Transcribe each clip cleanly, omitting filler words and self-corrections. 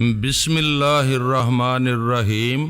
بسم اللہ الرحمن الرحیم۔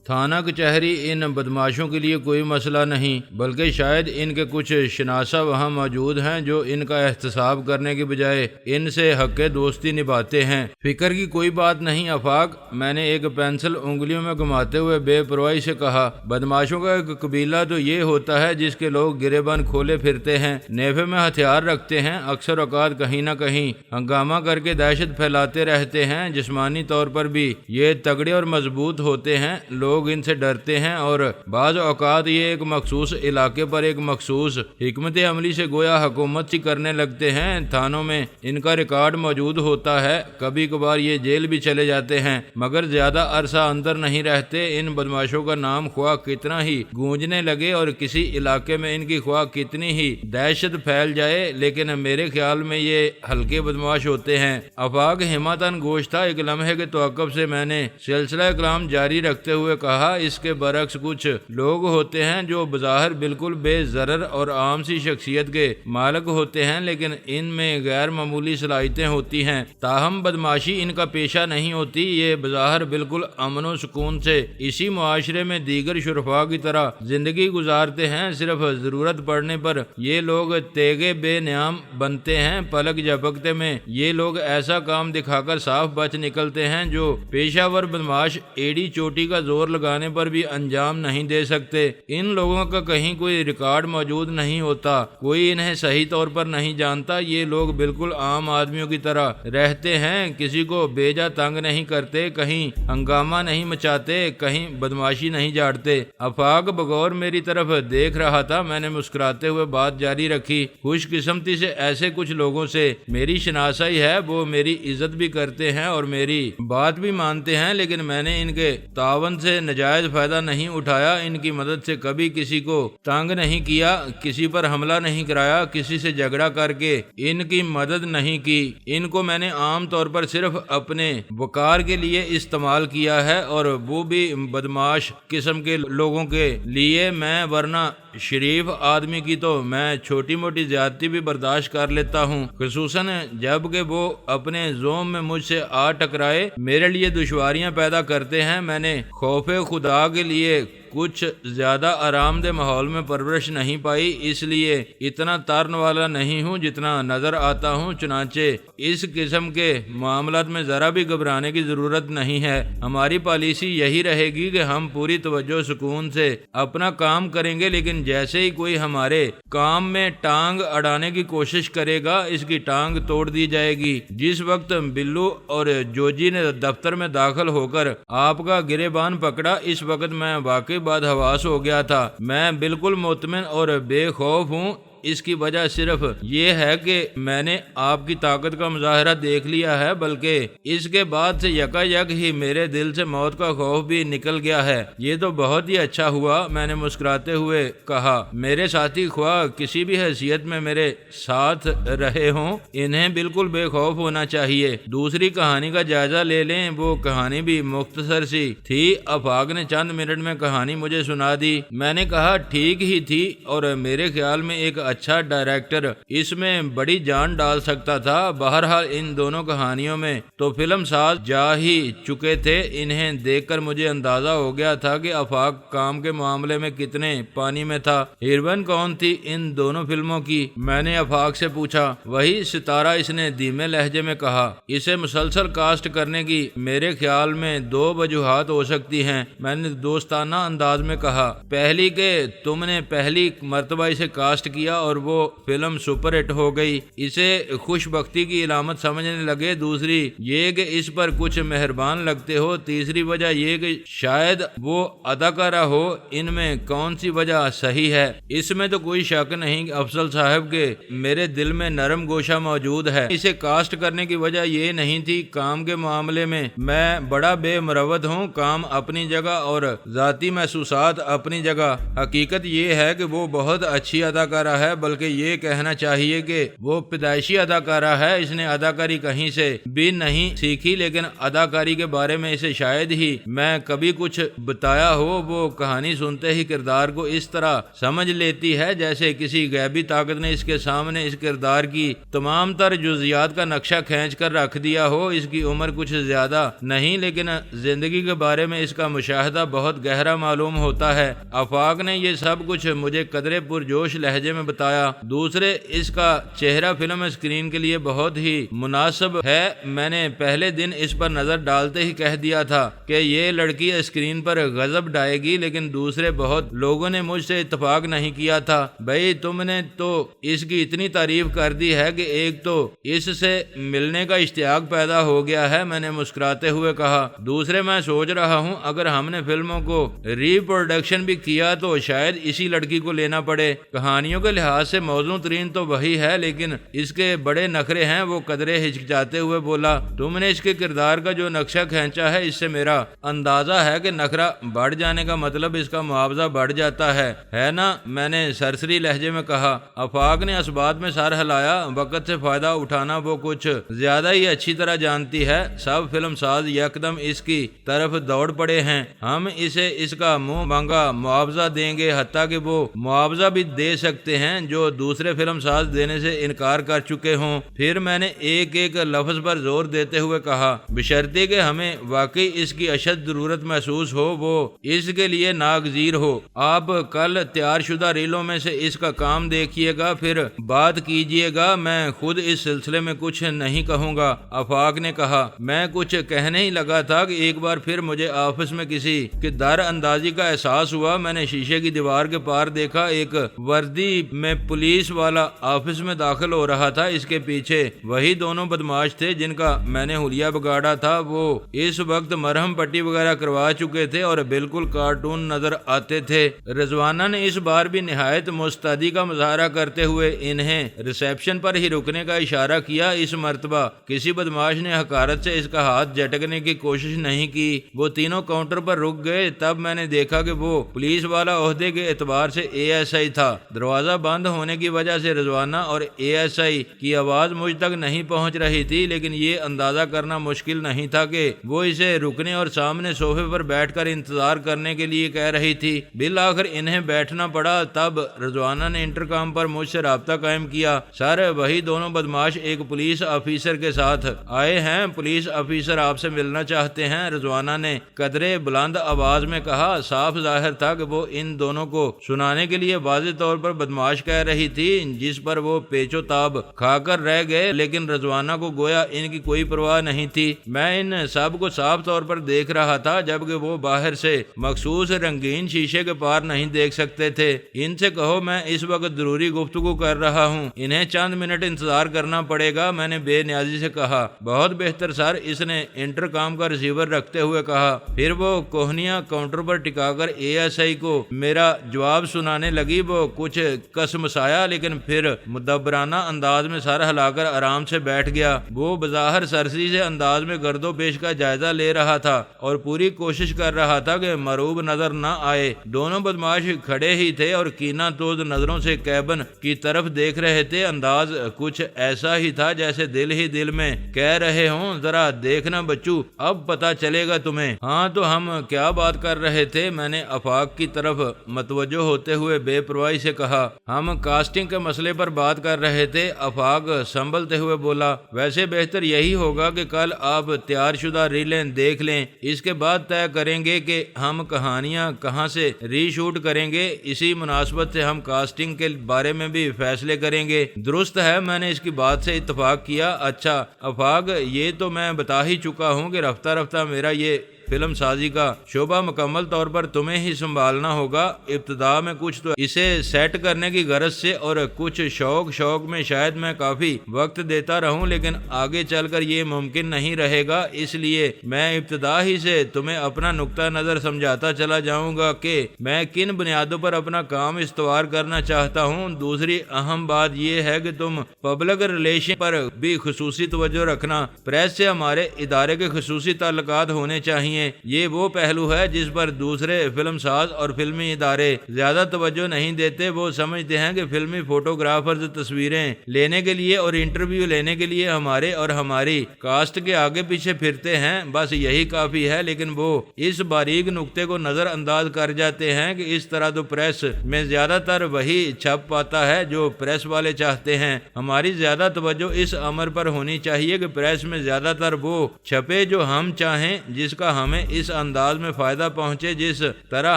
تھانہ کچہری ان بدماشوں کے لیے کوئی مسئلہ نہیں، بلکہ شاید ان کے کچھ شناسہ وہاں موجود ہیں جو ان کا احتساب کرنے کے بجائے ان سے حق دوستی نبھاتے ہیں۔ فکر کی کوئی بات نہیں آفاق، میں نے ایک پینسل انگلیوں میں گھماتے ہوئے بے پرواہی سے کہا۔ بدماشوں کا ایک قبیلہ تو یہ ہوتا ہے جس کے لوگ گریبان کھولے پھرتے ہیں، نیفے میں ہتھیار رکھتے ہیں، اکثر اوقات کہیں نہ کہیں ہنگامہ کر کے دہشت پھیلاتے رہتے ہیں۔ جسمانی طور پر بھی یہ تگڑے اور مضبوط ہوتے ہیں، لوگ ان سے ڈرتے ہیں اور بعض اوقات یہ ایک مخصوص علاقے پر ایک مخصوص حکمت عملی سے گویا حکومت سی کرنے لگتے ہیں۔ تھانوں میں ان کا ریکارڈ موجود ہوتا ہے، کبھی کبھار یہ جیل بھی چلے جاتے ہیں، مگر زیادہ عرصہ اندر نہیں رہتے۔ ان بدماشوں کا نام خواہ کتنا ہی گونجنے لگے اور کسی علاقے میں ان کی خواہ کتنی ہی دہشت پھیل جائے، لیکن میرے خیال میں یہ ہلکے بدماش ہوتے ہیں۔ آفاق ہمتاً گوش تھا۔ ایک لمحے کے توقف سے میں نے سلسلہ کلام جاری رکھتے ہوئے کہا، اس کے برعکس کچھ لوگ ہوتے ہیں جو بظاہر بالکل بے ضرر اور عام سی شخصیت کے مالک ہوتے ہیں، لیکن ان میں غیر معمولی صلاحیتیں ہوتی ہیں۔ تاہم بدماشی ان کا پیشہ نہیں ہوتی۔ یہ بظاہر بالکل امن و سکون سے اسی معاشرے میں دیگر شرفاء کی طرح زندگی گزارتے ہیں۔ صرف ضرورت پڑنے پر یہ لوگ تیغے بے نیام بنتے ہیں۔ پلک جھپکتے میں یہ لوگ ایسا کام دکھا کر صاف بچ نکلتے ہیں جو پیشہ ور بدماش ایڑی چوٹی کا زور لگانے پر بھی انجام نہیں دے سکتے۔ ان لوگوں کا کہیں کوئی ریکارڈ موجود نہیں ہوتا، کوئی انہیں صحیح طور پر نہیں جانتا۔ یہ لوگ بالکل عام آدمیوں کی طرح رہتے ہیں، کسی کو بیجا تنگ نہیں کرتے، کہیں ہنگامہ نہیں مچاتے، کہیں بدماشی نہیں جھاڑتے۔ آفاق بغور میری طرف دیکھ رہا تھا۔ میں نے مسکراتے ہوئے بات جاری رکھی، خوش قسمتی سے ایسے کچھ لوگوں سے میری شناسائی ہے، وہ میری عزت بھی کرتے ہیں اور میری بات بھی مانتے ہیں، لیکن میں نے ان کے تعاون سے نجائز فائدہ نہیں اٹھایا، ان کی مدد سے کبھی کسی کو تنگ نہیں کیا، کسی پر حملہ نہیں کرایا، کسی سے جھگڑا کر کے ان کی مدد نہیں کی۔ ان کو میں نے عام طور پر صرف اپنے وقار کے لیے استعمال کیا ہے، اور وہ بھی بدماش قسم کے لوگوں کے لیے۔ میں ورنہ شریف آدمی کی تو میں چھوٹی موٹی زیادتی بھی برداشت کر لیتا ہوں، خصوصاً جب کہ وہ اپنے زوم میں مجھ سے آ ٹکرائے، میرے لیے دشواریاں پیدا کرتے ہیں۔ میں نے خوف خدا کے لیے کچھ زیادہ آرام دہ ماحول میں پرورش نہیں پائی، اس لیے اتنا تارن والا نہیں ہوں جتنا نظر آتا ہوں۔ چنانچہ اس قسم کے معاملات میں ذرا بھی گھبرانے کی ضرورت نہیں ہے۔ ہماری پالیسی یہی رہے گی کہ ہم پوری توجہ سکون سے اپنا کام کریں گے، لیکن جیسے ہی کوئی ہمارے کام میں ٹانگ اڑانے کی کوشش کرے گا، اس کی ٹانگ توڑ دی جائے گی۔ جس وقت بلو اور جوجی نے دفتر میں داخل ہو کر آپ کا گریبان پکڑا، اس وقت میں واقعی بعد حواس ہو گیا تھا۔ میں بالکل مطمئن اور بے خوف ہوں۔ اس کی وجہ صرف یہ ہے کہ میں نے آپ کی طاقت کا مظاہرہ دیکھ لیا ہے، بلکہ اس کے بعد سے یکا یک ہی میرے دل سے موت کا خوف بھی نکل گیا ہے۔ یہ تو بہت ہی اچھا ہوا، میں نے مسکراتے ہوئے کہا۔ میرے ساتھی خواہ کسی بھی حیثیت میں میرے ساتھ رہے ہوں، انہیں بالکل بے خوف ہونا چاہیے۔ دوسری کہانی کا جائزہ لے لیں، وہ کہانی بھی مختصر سی تھی۔ آفاق نے چند منٹ میں کہانی مجھے سنا دی۔ میں نے کہا ٹھیک ہی تھی، اور میرے خیال میں ایک اچھا ڈائریکٹر اس میں بڑی جان ڈال سکتا تھا۔ بہرحال ان دونوں کہانیوں میں تو فلم ساز جا ہی چکے تھے۔ انہیں دیکھ کر مجھے اندازہ ہو گیا تھا کہ آفاق کام کے معاملے میں کتنے پانی میں تھا۔ ہیروئن کون تھی ان دونوں فلموں کی؟ میں نے آفاق سے پوچھا۔ وہی ستارہ، اس نے دھیمے لہجے میں کہا۔ اسے مسلسل کاسٹ کرنے کی میرے خیال میں دو وجوہات ہو سکتی ہیں، میں نے دوستانہ انداز میں کہا۔ پہلی کہ تم نے پہلی مرتبہ اسے کاسٹ کیا اور وہ فلم سپر ہٹ ہو گئی، اسے خوش بختی کی علامت سمجھنے لگے۔ دوسری یہ کہ اس پر کچھ مہربان لگتے ہو۔ تیسری وجہ یہ کہ شاید وہ اداکارہ ہو۔ ان میں کون سی وجہ صحیح ہے؟ اس میں تو کوئی شک نہیں افضل صاحب کہ میرے دل میں نرم گوشہ موجود ہے۔ اسے کاسٹ کرنے کی وجہ یہ نہیں تھی۔ کام کے معاملے میں میں بڑا بے مروت ہوں، کام اپنی جگہ اور ذاتی محسوسات اپنی جگہ۔ حقیقت یہ ہے کہ وہ بہت اچھی اداکارہ ہے۔ ہے بلکہ یہ کہنا چاہیے کہ وہ پیدائشی اداکارہ ہے، اس نے اداکاری کہیں سے بھی نہیں سیکھی، لیکن اداکاری کے بارے میں اسے شاید ہی میں کبھی کچھ بتایا ہو۔ وہ کہانی سنتے ہی کردار کو اس طرح سمجھ لیتی ہے جیسے کسی غیبی طاقت نے اس کے سامنے اس کردار کی تمام تر جزیات کا نقشہ کھینچ کر رکھ دیا ہو۔ اس کی عمر کچھ زیادہ نہیں، لیکن زندگی کے بارے میں اس کا مشاہدہ بہت گہرا معلوم ہوتا ہے۔ آفاق نے یہ سب کچھ مجھے قدرے پرجوش لہجے میں بتایا۔ دوسرے، اس کا چہرہ فلم اسکرین کے لیے بہت ہی مناسب ہے۔ میں نے پہلے دن اس پر نظر ڈالتے ہی کہہ دیا تھا کہ یہ لڑکی اسکرین پر غضب ڈائے گی، لیکن دوسرے بہت لوگوں نے مجھ سے اتفاق نہیں کیا تھا۔ بھائی تم نے تو اس کی اتنی تعریف کر دی ہے کہ ایک تو اس سے ملنے کا اشتیاق پیدا ہو گیا ہے، میں نے مسکراتے ہوئے کہا۔ دوسرے، میں سوچ رہا ہوں اگر ہم نے فلموں کو ری پروڈکشن بھی کیا تو شاید اسی لڑکی کو لینا پڑے۔ کہانیوں کے لحاظ سے موزوں ترین تو وہی ہے، لیکن اس کے بڑے نخرے ہیں۔ وہ قدرے ہچکچاتے ہوئے بولا۔ تم نے اس کے کردار کا جو نقشہ کھینچا ہے، اس سے میرا اندازہ ہے کہ نخرہ بڑھ جانے کا مطلب اس کا معاوضہ بڑھ جاتا ہے نا؟ میں نے سرسری لہجے میں کہا۔ آفاق نے اس بات میں سر ہلایا۔ وقت سے فائدہ اٹھانا وہ کچھ زیادہ ہی اچھی طرح جانتی ہے۔ سب فلم ساز یکدم اس کی طرف دوڑ پڑے ہیں۔ ہم اسے اس کا منہ مانگا معاوضہ دیں گے، حتیٰ کہ وہ معاوضہ بھی دے سکتے ہیں جو دوسرے فلم ساز دینے سے انکار کر چکے ہوں۔ پھر میں نے ایک ایک لفظ پر زور دیتے ہوئے کہا، بشرطے کہ ہمیں واقعی اس کی اشد ضرورت محسوس ہو، وہ اس کے لیے ناگزیر ہو۔ آپ کل تیار شدہ ریلوں میں سے اس کا کام دیکھیے گا، پھر بات کیجیے گا۔ میں خود اس سلسلے میں کچھ نہیں کہوں گا، آفاق نے کہا۔ میں کچھ کہنے ہی لگا تھا کہ ایک بار پھر مجھے آفس میں کسی کے در اندازی کا احساس ہوا۔ میں نے شیشے کی دیوار کے پار دیکھا، ایک وردی میں پولیس والا آفس میں داخل ہو رہا تھا۔ اس کے پیچھے وہی دونوں بدماش تھے جن کا میں نے حلیہ بگاڑا تھا۔ وہ اس وقت مرہم پٹی وغیرہ کروا چکے تھے اور بالکل کارٹون نظر آتے تھے۔ رضوانہ نے اس بار بھی نہایت مستعدی کا مظاہرہ کرتے ہوئے انہیں ریسیپشن پر ہی رکنے کا اشارہ کیا۔ اس مرتبہ کسی بدماش نے حقارت سے اس کا ہاتھ جھٹکنے کی کوشش نہیں کی۔ وہ تینوں کاؤنٹر پر رک گئے۔ تب میں نے دیکھا کہ وہ پولیس والا عہدے کے اعتبار سے ASI تھا۔ دروازہ بند ہونے کی وجہ سے رضوانہ اور ASI کی آواز مجھ تک نہیں پہنچ رہی تھی، لیکن یہ اندازہ کرنا مشکل نہیں تھا کہ وہ اسے رکنے اور سامنے صوفے پر بیٹھ کر انتظار کرنے کے لیے کہہ رہی تھی۔ بالآخر انہیں بیٹھنا پڑا۔ تب رضوانہ نے انٹرکام پر مجھ سے رابطہ قائم کیا۔ سر، وہی دونوں بدماش ایک پولیس آفیسر کے ساتھ آئے ہیں۔ پولیس آفیسر آپ سے ملنا چاہتے ہیں، رضوانہ نے قدرے بلند آواز میں کہا۔ صاف ظاہر تھا کہ وہ ان دونوں کو سنانے کے لیے واضح طور پر بدماش کہہ رہی تھی، جس پر وہ پیچ و تاب کھا کر رہ گئے، لیکن رضوانہ کو گویا ان کی کوئی پرواہ نہیں تھی۔ میں ان سب کو صاف طور پر دیکھ رہا تھا، جبکہ وہ باہر سے مخصوص رنگین شیشے کے پار نہیں دیکھ سکتے تھے۔ ان سے کہو میں اس وقت ضروری گفتگو کر رہا ہوں، انہیں چند منٹ انتظار کرنا پڑے گا، میں نے بے نیازی سے کہا۔ بہت بہتر سر، اس نے انٹرکام کا ریسیور رکھتے ہوئے کہا۔ پھر وہ کوہنیاں کاؤنٹر پر ٹکا کر ASI کو میرا جواب سنانے لگی۔ وہ کچھ کسمسایا، لیکن پھر مدبرانہ انداز میں سر ہلا کر آرام سے بیٹھ گیا۔ وہ بظاہر سرسری سے انداز میں گرد و پیش کا جائزہ لے رہا تھا اور پوری کوشش کر رہا تھا کہ مروب نظر نہ آئے۔ دونوں بدماش کھڑے ہی تھے اور کینہ توز نظروں سے کیبن کی طرف دیکھ رہے تھے۔ انداز کچھ ایسا ہی تھا جیسے دل ہی دل میں کہہ رہے ہوں، ذرا دیکھنا بچو، اب پتا چلے گا تمہیں۔ ہاں تو ہم کیا بات کر رہے تھے؟ میں نے آفاق کی طرف متوجہ ہوتے ہوئے بے پرواہی سے کہا۔ ہم کاسٹنگ کے مسئلے پر بات کر رہے تھے، آفاق سنبھلتے ہوئے بولا۔ ویسے بہتر یہی ہوگا کہ کل آپ تیار شدہ ریلیں دیکھ لیں، اس کے بعد طے کریں گے کہ ہم کہانیاں کہاں سے ری شوٹ کریں گے۔ اسی مناسبت سے ہم کاسٹنگ کے بارے میں بھی فیصلے کریں گے۔ درست ہے، میں نے اس کی بات سے اتفاق کیا۔ اچھا آفاق، یہ تو میں بتا ہی چکا ہوں کہ رفتہ رفتہ میرا یہ فلم سازی کا شعبہ مکمل طور پر تمہیں ہی سنبھالنا ہوگا۔ ابتدا میں کچھ تو اسے سیٹ کرنے کی غرض سے اور کچھ شوق میں شاید میں کافی وقت دیتا رہوں، لیکن آگے چل کر یہ ممکن نہیں رہے گا۔ اس لیے میں ابتدا ہی سے تمہیں اپنا نقطہ نظر سمجھاتا چلا جاؤں گا کہ میں کن بنیادوں پر اپنا کام استوار کرنا چاہتا ہوں۔ دوسری اہم بات یہ ہے کہ تم پبلک ریلیشن پر بھی خصوصی توجہ رکھنا۔ پریس سے ہمارے ادارے کے خصوصی تعلقات ہونے چاہیے۔ چاہیے۔ یہ وہ پہلو ہے جس پر دوسرے فلم ساز اور فلمی ادارے زیادہ توجہ نہیں دیتے۔ وہ سمجھتے ہیں کہ فلمی فوٹوگرافرز تصویریں لینے کے لیے اور انٹرویو لینے کے لیے ہمارے اور ہماری کاسٹ کے آگے پیچھے پھرتے ہیں، بس یہی کافی ہے۔ لیکن وہ اس باریک نقطے کو نظر انداز کر جاتے ہیں کہ اس طرح تو پریس میں زیادہ تر وہی چھپ پاتا ہے جو پریس والے چاہتے ہیں۔ ہماری زیادہ توجہ اس امر پر ہونی چاہیے کہ پریس میں زیادہ تر وہ چھپے جو ہم چاہیں، جس کا ہمیں اس انداز میں فائدہ پہنچے جس طرح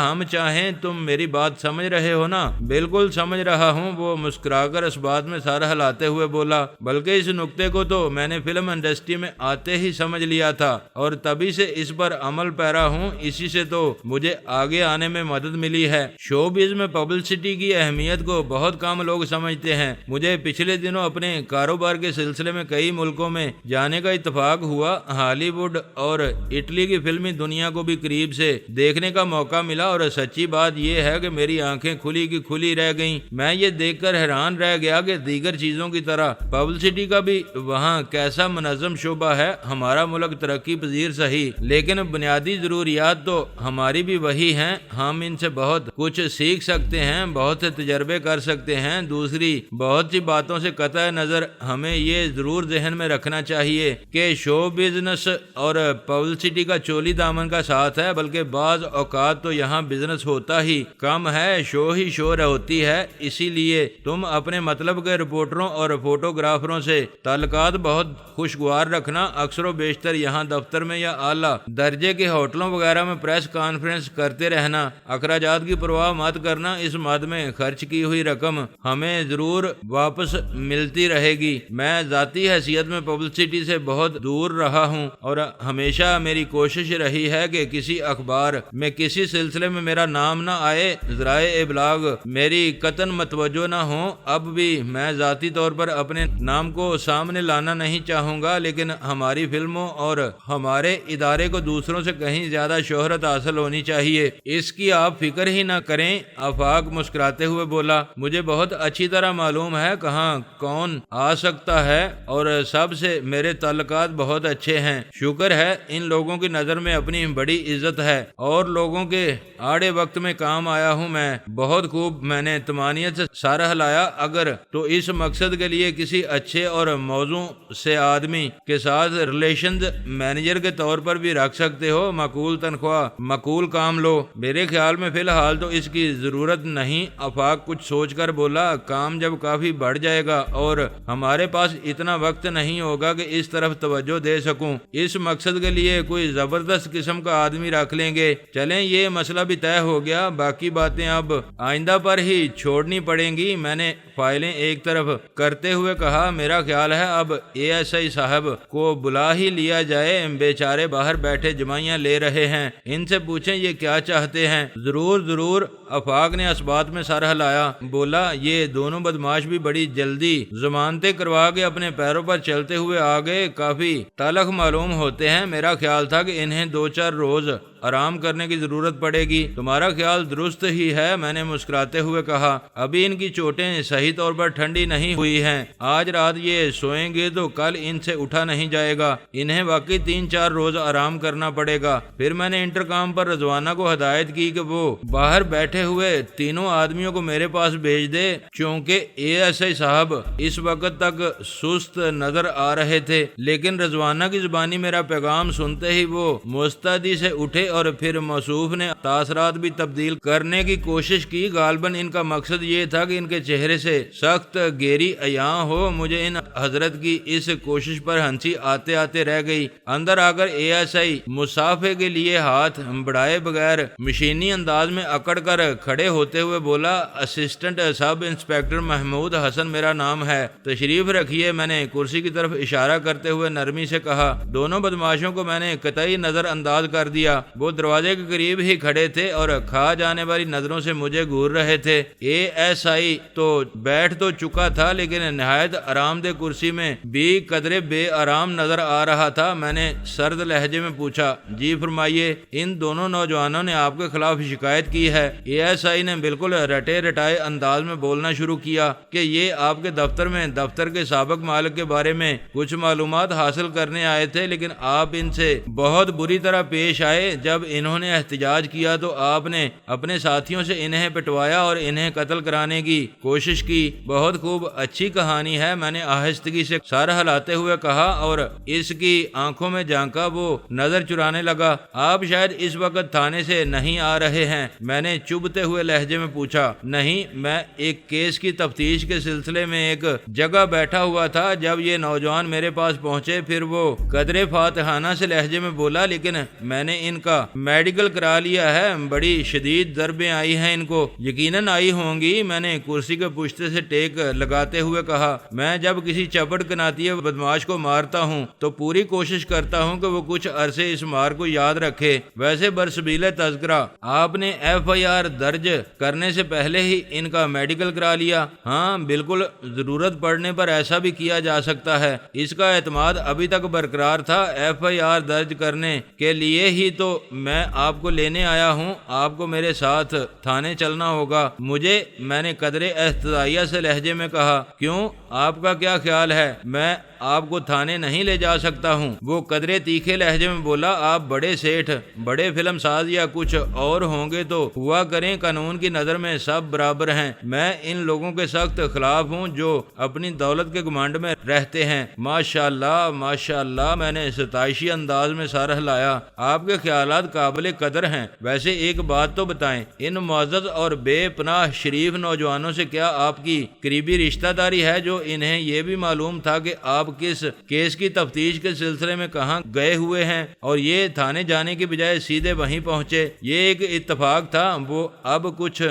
ہم چاہیں۔ تم میری بات سمجھ رہے ہو نا؟ بالکل سمجھ رہا ہوں، وہ مسکرا کر اس بات میں سر ہلاتے ہوئے بولا۔ بلکہ اس نقطے کو تو میں نے فلم انڈسٹری میں آتے ہی سمجھ لیا تھا اور تبھی سے اس پر عمل پیرا ہوں، اسی سے تو مجھے آگے آنے میں مدد ملی ہے۔ شوبز میں پبلسٹی کی اہمیت کو بہت کم لوگ سمجھتے ہیں۔ مجھے پچھلے دنوں اپنے کاروبار کے سلسلے میں کئی ملکوں میں جانے کا اتفاق ہوا۔ ہالی ووڈ اور اٹلی کی فلمی دنیا کو بھی قریب سے دیکھنے کا موقع ملا اور سچی بات یہ ہے کہ میری آنکھیں کھلی کی کھلی رہ گئیں۔ میں یہ دیکھ کر حیران رہ گیا کہ دیگر چیزوں کی طرح پبلسٹی کا بھی وہاں کیسا منظم شعبہ ہے۔ ہمارا ملک ترقی پذیر صحیح، لیکن بنیادی ضروریات تو ہماری بھی وہی ہیں۔ ہم ان سے بہت کچھ سیکھ سکتے ہیں، بہت سے تجربے کر سکتے ہیں۔ دوسری بہت سی باتوں سے قطع نظر ہمیں یہ ضرور ذہن میں رکھنا چاہیے کہ شو بزنس اور پبلسٹی کا چولی دامن کا ساتھ ہے، بلکہ بعض اوقات تو یہاں بزنس ہوتا ہی کم ہے، شو ہی شو ہوتی ہے۔ اسی لیے تم اپنے مطلب کے رپورٹروں اور فوٹوگرافروں سے تعلقات بہت خوشگوار رکھنا۔ اکثر و بیشتر یہاں دفتر میں یا اعلیٰ درجے کے ہوٹلوں وغیرہ میں پریس کانفرنس کرتے رہنا۔ اخراجات کی پرواہ مت کرنا، اس مد میں خرچ کی ہوئی رقم ہمیں ضرور واپس ملتی رہے گی۔ میں ذاتی حیثیت میں پبلسٹی سے بہت دور رہا ہوں اور ہمیشہ میری کوشش رہی ہے کہ کسی اخبار میں کسی سلسلے میں میرا نام نہ آئے، ذرائع ابلاغ میری قطعاً متوجہ نہ ہوں۔ اب بھی میں ذاتی طور پر اپنے نام کو سامنے لانا نہیں چاہوں گا، لیکن ہماری فلموں اور ہمارے ادارے کو دوسروں سے کہیں زیادہ شہرت حاصل ہونی چاہیے، اس کی آپ فکر ہی نہ کریں۔ آفاق مسکراتے ہوئے بولا، مجھے بہت اچھی طرح معلوم ہے کہاں کون آ سکتا ہے اور سب سے میرے تعلقات بہت اچھے ہیں۔ شکر ہے، ان لوگوں کی نظر میں اپنی بڑی عزت ہے اور لوگوں کے آڑے وقت میں کام آیا ہوں میں۔ بہت خوب، میں نے طمانینت سے سر ہلایا۔ اگر تو اس مقصد کے لیے کسی اچھے اور موزوں سے آدمی کے ساتھ ریلیشنز مینیجر کے طور پر بھی رکھ سکتے ہو، معقول تنخواہ، معقول کام لو۔ میرے خیال میں فی الحال تو اس کی ضرورت نہیں۔ آفاق کچھ سوچ کر بولا، کام جب کافی بڑھ جائے گا اور ہمارے پاس اتنا وقت نہیں ہوگا کہ اس طرف توجہ دے سکوں، اس مقصد کے لیے کوئی زبردست قسم کا آدمی رکھ لیں گے۔ چلیں، یہ مسئلہ بھی طے ہو گیا، باقی باتیں اب آئندہ پر ہی چھوڑنی پڑیں گی۔ میں نے فائلیں ایک طرف کرتے ہوئے کہا، میرا خیال ہے اب ASI صاحب کو بلا ہی لیا جائے، بیچارے باہر بیٹھے جمائیاں لے رہے ہیں، ان سے پوچھیں یہ کیا چاہتے ہیں۔ ضرور ضرور، آفاق نے اس بات میں سر ہلایا، بولا، یہ دونوں بدماش بھی بڑی جلدی ضمانتیں کروا کے اپنے پیروں پر چلتے ہوئے آگے، کافی تلخ معلوم ہوتے ہیں۔ میرا خیال تھا کہ انہیں 2-4 روز آرام کرنے کی ضرورت پڑے گی۔ تمہارا خیال درست ہی ہے، میں نے مسکراتے ہوئے کہا۔ ابھی ان کی چوٹیں صحیح طور پر ٹھنڈی نہیں ہوئی ہیں، آج رات یہ سوئیں گے تو کل ان سے اٹھا نہیں جائے گا، انہیں واقعی 3-4 روز آرام کرنا پڑے گا۔ پھر میں نے انٹرکام پر رضوانہ کو ہدایت کی کہ وہ باہر بیٹھے ہوئے تینوں آدمیوں کو میرے پاس بھیج دے، چونکہ ASI صاحب اس وقت تک سست نظر آ رہے تھے۔ لیکن رضوانہ کی زبانی میرا پیغام سنتے ہی وہ مستعدی سے اٹھے اور پھر موصوف نے تاثرات بھی تبدیل کرنے کی کوشش کی۔ غالباً ان کا مقصد یہ تھا کہ ان کے چہرے سے سخت گیری عیاں ہو۔ مجھے ان حضرت کی اس کوشش پر ہنسی آتے آتے رہ گئی۔ اندر آ کر ASI مسافے کے لیے ہاتھ بڑھائے بغیر مشینی انداز میں اکڑ کر کھڑے ہوتے ہوئے بولا، اسسٹنٹ سب انسپکٹر محمود حسن میرا نام ہے، تشریف رکھیے۔ میں نے کرسی کی طرف اشارہ کرتے ہوئے نرمی سے کہا۔ دونوں بدماشوں کو میں نے قطعی نظر انداز کر دیا۔ وہ دروازے کے قریب ہی کھڑے تھے اور کھا جانے والی نظروں سے مجھے گھور رہے تھے۔ ASI تو بیٹھ تو چکا تھا لیکن نہایت آرام دہ کرسی میں بھی قدرے بے آرام نظر آ رہا تھا۔ میں نے سرد لہجے میں پوچھا، جی فرمائیے، ان دونوں نوجوانوں نے آپ کے خلاف شکایت کی ہے؟ ASI نے بالکل رٹے رٹائے انداز میں بولنا شروع کیا کہ یہ آپ کے دفتر کے سابق مالک کے بارے میں کچھ معلومات حاصل کرنے آئے تھے، لیکن آپ ان سے بہت بری طرح پیش آئے۔ جب انہوں نے احتجاج کیا تو آپ نے اپنے ساتھیوں سے انہیں پٹوایا اور انہیں قتل کرانے کی کوشش کی۔ بہت خوب، اچھی کہانی ہے، میں نے آہستگی سے سر ہلاتے ہوئے کہا اور اس کی آنکھوں میں جھانکا۔ وہ نظر چرانے لگا۔ آپ شاید اس وقت تھانے سے نہیں آ رہے ہیں؟ میں نے چبھتے ہوئے لہجے میں پوچھا۔ نہیں، میں ایک کیس کی تفتیش کے سلسلے میں ایک جگہ بیٹھا ہوا تھا جب یہ نوجوان میرے پاس پہنچے۔ پھر وہ قدرے فاتحانہ سے لہجے میں بولا، لیکن میں نے ان کا میڈیکل کرا لیا ہے، بڑی شدید ضربیں آئی ہیں ان کو۔ یقیناً آئی ہوں گی، میں نے کرسی کے پشتے سے ٹیک لگاتے ہوئے کہا۔ میں جب کسی چپڑ کناتی بدماش کو مارتا ہوں تو پوری کوشش کرتا ہوں کہ وہ کچھ عرصے اس مار کو یاد رکھے۔ ویسے برسبیل تذکرہ، آپ نے FIR درج کرنے سے پہلے ہی ان کا میڈیکل کرا لیا؟ ہاں بالکل، ضرورت پڑنے پر ایسا بھی کیا جا سکتا ہے۔ اس کا اعتماد ابھی تک برقرار تھا۔ FIR درج کرنے کے لیے ہی تو میں آپ کو لینے آیا ہوں۔ آپ کو میرے ساتھ تھانے چلنا ہوگا مجھے، میں نے قدرے احتجاجیہ سے لہجے میں کہا۔ کیوں، آپ کا کیا خیال ہے میں آپ کو تھانے نہیں لے جا سکتا ہوں؟ وہ قدرے تیکھے لہجے میں بولا۔ آپ بڑے سیٹھ، بڑے فلم ساز یا کچھ اور ہوں گے تو ہوا کریں، قانون کی نظر میں سب برابر ہیں۔ میں ان لوگوں کے سخت خلاف ہوں جو اپنی دولت کے گھمنڈ میں رہتے ہیں۔ ماشاءاللہ ماشاءاللہ، میں نے ستائشی انداز میں سر ہلایا۔ آپ کے خیالات قابل قدر ہیں۔ ویسے ایک بات تو بتائیں، ان معزز اور بے پناہ شریف نوجوانوں سے کیا آپ کی قریبی رشتہ داری ہے جو انہیں یہ بھی معلوم تھا کہ آپ کس کیس کی تفتیش کے سلسلے میں کہاں گئے ہوئے ہیں اور یہ تھانے جانے کی بجائے سیدھے وہیں پہنچے؟ یہ ایک اتفاق تھا۔ وہ اب کچھ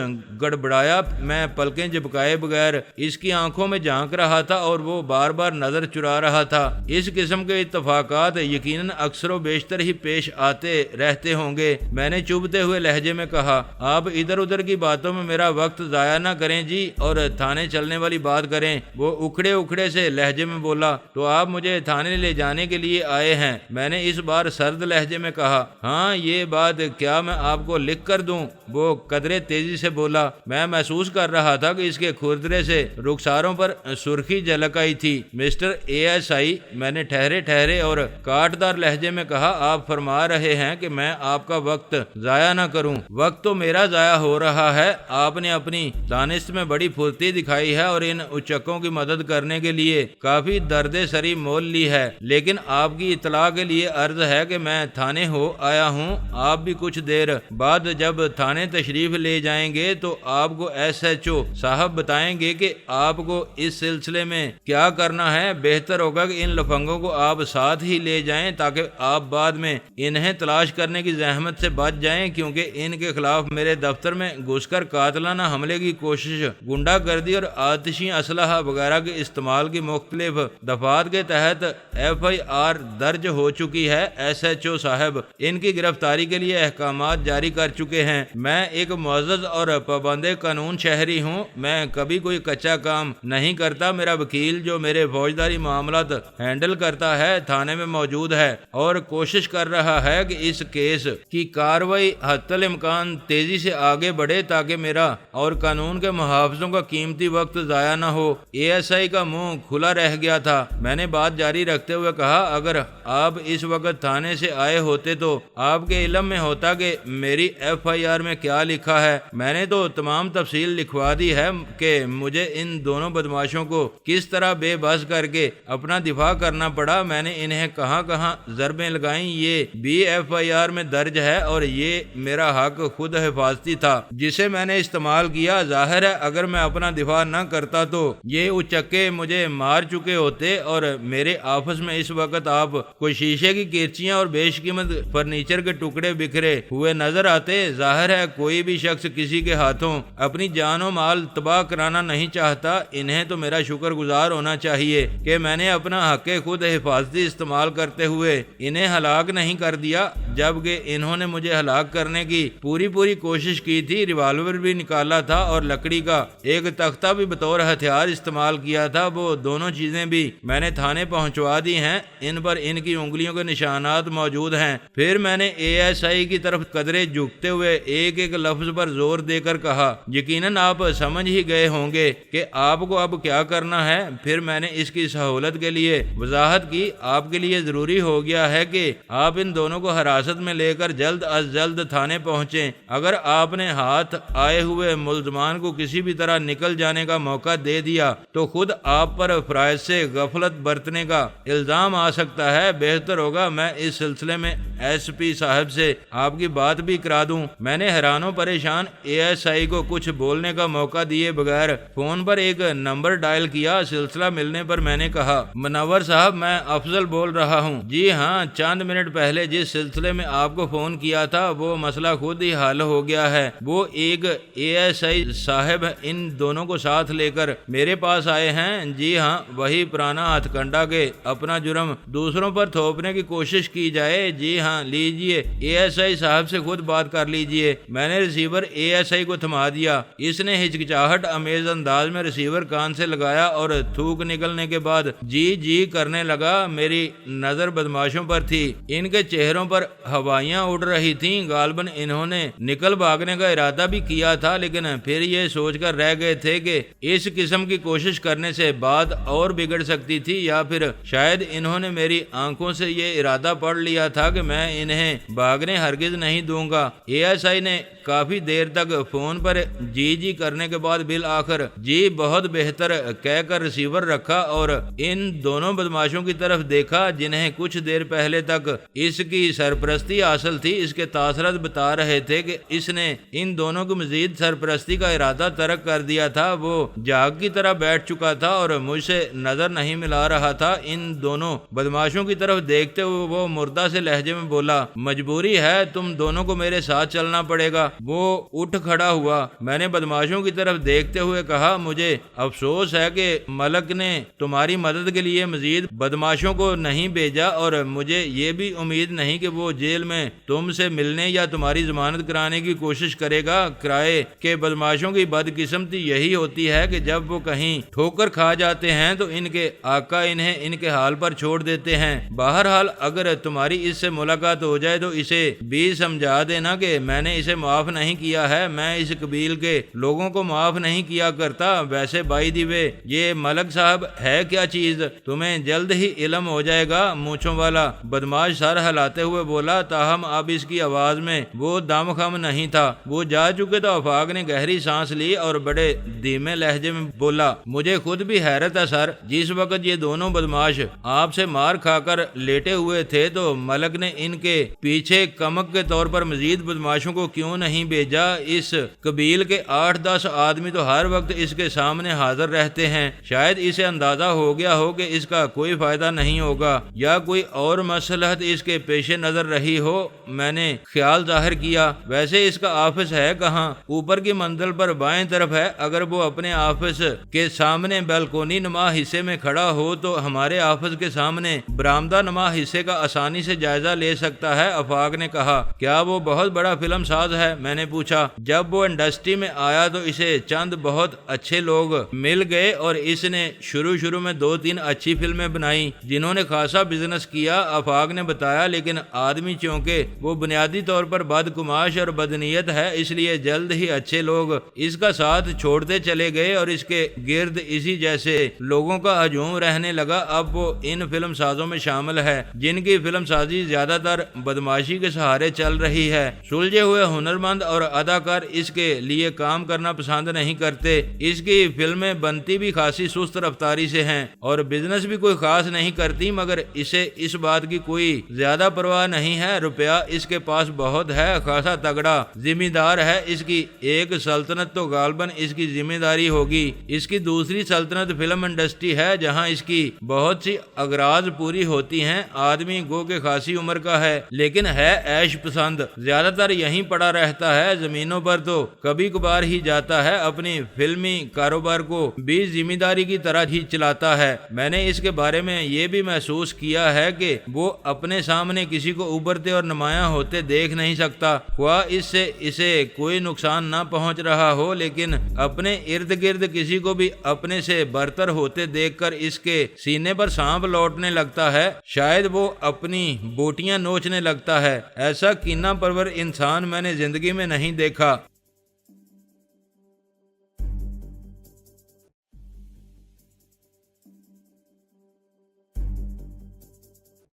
گڑبڑایا۔ میں پلکیں جھپکائے بغیر اس کی آنکھوں میں جھانک رہا تھا اور وہ بار بار نظر چرا رہا تھا۔ اس قسم کے اتفاقات یقیناً اکثر و بیشتر ہی پیش آتے رہتے ہوں گے، میں نے چبھتے ہوئے لہجے میں کہا۔ آپ ادھر ادھر کی باتوں میں میرا وقت ضائع نہ کریں جی، اور تھانے چلنے والی بات کریں۔ وہ اکھڑے سے لہجے میں بولا۔ تو آپ مجھے تھانے لے جانے کے لیے آئے ہیں؟ میں نے اس بار سرد لہجے میں کہا۔ ہاں، یہ بات کیا میں آپ کو لکھ کر دوں؟ وہ قدرے تیزی سے بولا۔ میں محسوس کر رہا تھا کہ اس کے کھردرے سے رخساروں پر سرخی جھلک آئی تھی۔ مسٹر ASI، میں نے ٹھہرے اور کاٹدار لہجے میں کہا، آپ فرما رہے ہیں کہ میں آپ کا وقت ضائع نہ کروں؟ وقت تو میرا ضائع ہو رہا ہے۔ آپ نے اپنی دانست میں بڑی پھرتی دکھائی ہے اور ان اچکوں کی مدد کرنے کے لیے کافی درد سری مول لی ہے، لیکن آپ کی اطلاع کے لیے عرض ہے کہ میں تھانے ہو آیا ہوں۔ آپ بھی کچھ دیر بعد جب تھانے تشریف لے جائیں گے تو آپ کو SHO صاحب بتائیں گے کہ آپ کو اس سلسلے میں کیا کرنا ہے۔ بہتر ہوگا کہ ان لفنگوں کو آپ ساتھ ہی لے جائیں تاکہ آپ بعد میں انہیں تلاش کرنے کی زحمت سے بچ جائیں، کیونکہ ان کے خلاف میرے دفتر میں گھس کر قاتلانہ حملے کی کوشش، غنڈہ گردی اور آتشی اسلحہ وغیرہ کے استعمال کی مختلف دفعات کے تحت FIR درج ہو چکی ہے۔ SHO صاحب ان کی گرفتاری کے لیے احکامات جاری کر چکے ہیں۔ میں ایک معزز اور پابند قانون شہری ہوں، میں کبھی کوئی کچا کام نہیں کرتا۔ میرا وکیل جو میرے فوجداری معاملات ہینڈل کرتا ہے تھانے میں موجود ہے اور کوشش کر رہا ہے کہ اس کیس کی کارروائی حتی الامکان تیزی سے آگے بڑھے تاکہ میرا اور قانون کے محافظوں کا قیمتی وقت ضائع نہ ہو۔ ASI کا منہ کھلا رہ گیا تھا۔ میں نے بات جاری رکھتے ہوئے کہا، اگر آپ اس وقت تھانے سے آئے ہوتے تو آپ کے علم میں ہوتا کہ میری FIR میں کیا لکھا ہے۔ میں نے تو تمام تفصیل لکھوا دی ہے کہ مجھے ان دونوں بدماشوں کو کس طرح بے بس کر کے اپنا دفاع کرنا پڑا۔ میں نے انہیں کہاں ضربیں لگائیں، یہ بھی FIR میں درج ہے، اور یہ میرا حق خود حفاظتی تھا جسے میں نے استعمال کیا۔ ظاہر ہے اگر میں اپنا دفاع نہ کرتا تو یہ چکے مجھے مار چکے ہوتے اور میرے آفس میں اس وقت آپ کوئی شیشے کی کرچیاں اور بیش قیمت فرنیچر کے ٹکڑے بکھرے ہوئے نظر آتے۔ ظاہر ہے کوئی بھی شخص کسی کے ہاتھوں اپنی جان و مال تباہ کرانا نہیں چاہتا۔ انہیں تو میرا شکر گزار ہونا چاہیے کہ میں نے اپنا حق خود حفاظتی استعمال کرتے ہوئے انہیں ہلاک نہیں کر دیا، جبکہ انہوں نے مجھے ہلاک کرنے کی پوری کوشش کی تھی۔ ریوالور بھی نکالا تھا اور لکڑی کا ایک تختہ بھی بطور ہتھیار استعمال کیا تھا۔ وہ دونوں چیزیں بھی میں نے تھانے پہنچوا دی ہیں، ان پر ان کی انگلیوں کے نشانات موجود ہیں۔ پھر میں نے ASI کی طرف قدرے جھکتے ہوئے ایک لفظ پر زور دے کر کہا، یقیناً آپ سمجھ ہی گئے ہوں گے کہ آپ کو اب کیا کرنا ہے۔ پھر میں نے اس کی سہولت کے لیے وضاحت کی، آپ کے لیے ضروری ہو گیا ہے کہ آپ ان دونوں کو حراست میں لے کر جلد از جلد تھانے پہنچیں۔ اگر آپ نے ہاتھ آئے ہوئے ملزمان کو کسی بھی طرح نکل جانے کا موقع دے دیا تو خود آپ پر فرائض سے غفلت برتنے کا الزام آ سکتا ہے۔ بہتر ہوگا میں اس سلسلے میں SP صاحب سے آپ کی بات بھی کرا دوں۔ میں نے حیران و پریشان ASI کو کچھ بولنے کا موقع دیے بغیر فون پر ایک نمبر ڈائل کیا۔ سلسلہ ملنے پر میں نے کہا، منور صاحب میں افضل بول رہا ہوں۔ جی ہاں، چند منٹ پہلے جس سلسلے میں آپ کو فون کیا تھا وہ مسئلہ خود ہی حل ہو گیا ہے۔ وہ ایک ASI صاحب ان دونوں کو ساتھ لے کر میرے پاس آئے ہیں۔ جی ہاں، وہی پرانا ہتھ کنڈا کے اپنا جرم دوسروں پر تھوپنے کی کوشش کی جائے۔ جی ہاں، لیجئے ASI صاحب سے خود بات کر لیجئے۔ میں نے ریسیور ASI کو تھما دیا۔ اس نے ہچکچاہٹ امیز انداز میں ریسیور کان سے لگایا اور تھوک نکلنے کے بعد جی کرنے لگا۔ میری نظر بدماشوں پر تھی، ان کے چہروں پر ہوائیاں اڑ رہی تھیں۔ غالباً انہوں نے نکل بھاگنے کا ارادہ بھی کیا تھا، لیکن پھر یہ سوچ کر رہ گئے تھے کہ اس قسم کی کوشش کرنے سے بات اور بگڑ سکتی تھی، یا پھر شاید انہوں نے میری آنکھوں سے یہ ارادہ پڑھ لیا تھا کہ میں انہیں بھاگنے ہرگز نہیں دوں گا۔ ASI نے کافی دیر تک فون پر جی کرنے کے بعد بالآخر جی بہت بہتر کہہ کر ریسیور رکھا اور ان دونوں بدماشوں کی طرف دیکھا جنہیں کچھ دیر پہلے تک اس کی سرپرستی حاصل تھی۔ اس کے تاثرات بتا رہے تھے کہ اس نے ان دونوں کی مزید سرپرستی کا ارادہ ترک کر دیا تھا۔ وہ جاگ کی طرح بیٹھ چکا تھا اور مجھ سے نظر نہیں ملا رہا تھا۔ ان دونوں بدماشوں کی طرف دیکھتے ہوئے وہ مردہ سے لہجے میں بولا، مجبوری ہے، تم دونوں کو میرے ساتھ چلنا پڑے گا۔ وہ اٹھ کھڑا ہوا۔ میں نے بدماشوں کی طرف دیکھتے ہوئے کہا، مجھے افسوس ہے کہ ملک نے تمہاری مدد کے لیے مزید بدماشوں کو نہیں بھیجا، اور مجھے یہ بھی امید نہیں کہ وہ جیل میں تم سے ملنے یا تمہاری ضمانت کرانے کی کوشش کرے گا۔ کرائے کے بدماشوں کی بدقسمتی یہی ہوتی ہے کہ جب وہ کہیں ٹھوکر کھا جاتے ہیں تو ان کے آقا انہیں ان کے حال پر چھوڑ دیتے ہیں۔ بہرحال اگر تمہاری اس سے ملاقات ہو جائے تو اسے بھی سمجھا دینا کہ میں نے اسے معاف نہیں کیا ہے۔ میں اس قبیل کے لوگوں کو معاف نہیں کیا کرتا۔ ویسے بائی دی وے یہ ملک صاحب ہے کیا چیز، تمہیں جلد ہی علم ہو جائے گا۔ مونچھوں والا بدماش سر ہلاتے ہوئے بولا، تاہم اب اس کی آواز میں وہ دم خم نہیں تھا۔ وہ جا چکے تو آفاق نے گہری سانس لی اور بڑے دھیمے لہجے میں بولا، مجھے خود بھی حیرت ہے سر، جس وقت یہ دونوں بدماش آپ سے مار کھا کر لیٹے ہوئے تھے تو ملک نے ان کے پیچھے کمک کے طور پر مزید بدماشوں کو کیوں نہیں بھیجا؟ اس قبیل کے 8-10 آدمی تو ہر وقت اس کے سامنے حاضر رہتے ہیں۔ شاید اسے اندازہ ہو گیا ہو کہ اس کا کوئی فائدہ نہیں ہوگا یا کوئی اور مصلحت اس کے پیش نظر رہی ہو۔ میں نے خیال ظاہر کیا، ویسے اس کا آفس ہے کہاں؟ اوپر کی منزل پر بائیں طرف ہے۔ اگر وہ اپنے آفس کے سامنے بیلکونی نما حصے میں کھڑا ہو تو ہمارے آفس کے سامنے برآمدہ نما حصے کا آسانی سے جائزہ لے سکتا ہے۔ آفاق نے کہا، کیا وہ بہت بڑا فلم ساز ہے؟ میں نے پوچھا۔ جب وہ انڈسٹری میں آیا تو اسے چند بہت اچھے لوگ مل گئے اور اس نے شروع میں 2-3 اچھی فلمیں بنائی جنہوں نے خاصا بزنس کیا، آفاق نے بتایا، لیکن آدمی چونکہ وہ بنیادی طور پر بدگماش اور بدنیت ہے، اس لیے جلد ہی اچھے لوگ اس کا ساتھ چھوڑتے چلے گئے اور اس کے گرد اسی جیسے لوگوں کا ہجوم رہنے لگا۔ اب وہ ان فلم سازوں میں شامل ہے جن کی فلم سازی زیادہ تر بدماشی کے سہارے چل رہی ہے۔ سلجھے ہوئے ہنرمند اور اداکار اس کے لیے کام کرنا پسند نہیں کرتے۔ اس کی فلمیں بنتی بھی خاصی سست رفتاری سے ہیں اور بزنس بھی کوئی خاص نہیں کرتی، مگر اسے اس بات کی کوئی زیادہ پرواہ نہیں ہے۔ روپیہ اس کے پاس بہت ہے، خاصا تگڑا ذمہ دار ہے۔ اس کی ایک سلطنت تو غالباً اس کی ذمہ داری ہوگی۔ اس کی دوسری دوسری سلطنت فلم انڈسٹری ہے جہاں اس کی بہت سی اغراض پوری ہوتی ہیں۔ آدمی گو کہ خاصی عمر کا ہے لیکن ہے عیش پسند، زیادہ تر یہیں پڑا رہتا ہے، زمینوں پر تو کبھی کبھار ہی جاتا ہے، اپنی فلمی کاروبار کو بھی ذمہ داری کی طرح ہی چلاتا ہے۔ میں نے اس کے بارے میں یہ بھی محسوس کیا ہے کہ وہ اپنے سامنے کسی کو ابھرتے اور نمایاں ہوتے دیکھ نہیں سکتا، خواہ اس سے اسے کوئی نقصان نہ پہنچ رہا ہو، لیکن اپنے ارد گرد کسی کو بھی اپنے سے برتر ہوتے دیکھ کر اس کے سینے پر سانپ لوٹنے لگتا ہے، شاید وہ اپنی بوٹیاں نوچنے لگتا ہے۔ ایسا کینہ پرور انسان میں نے زندگی میں نہیں دیکھا۔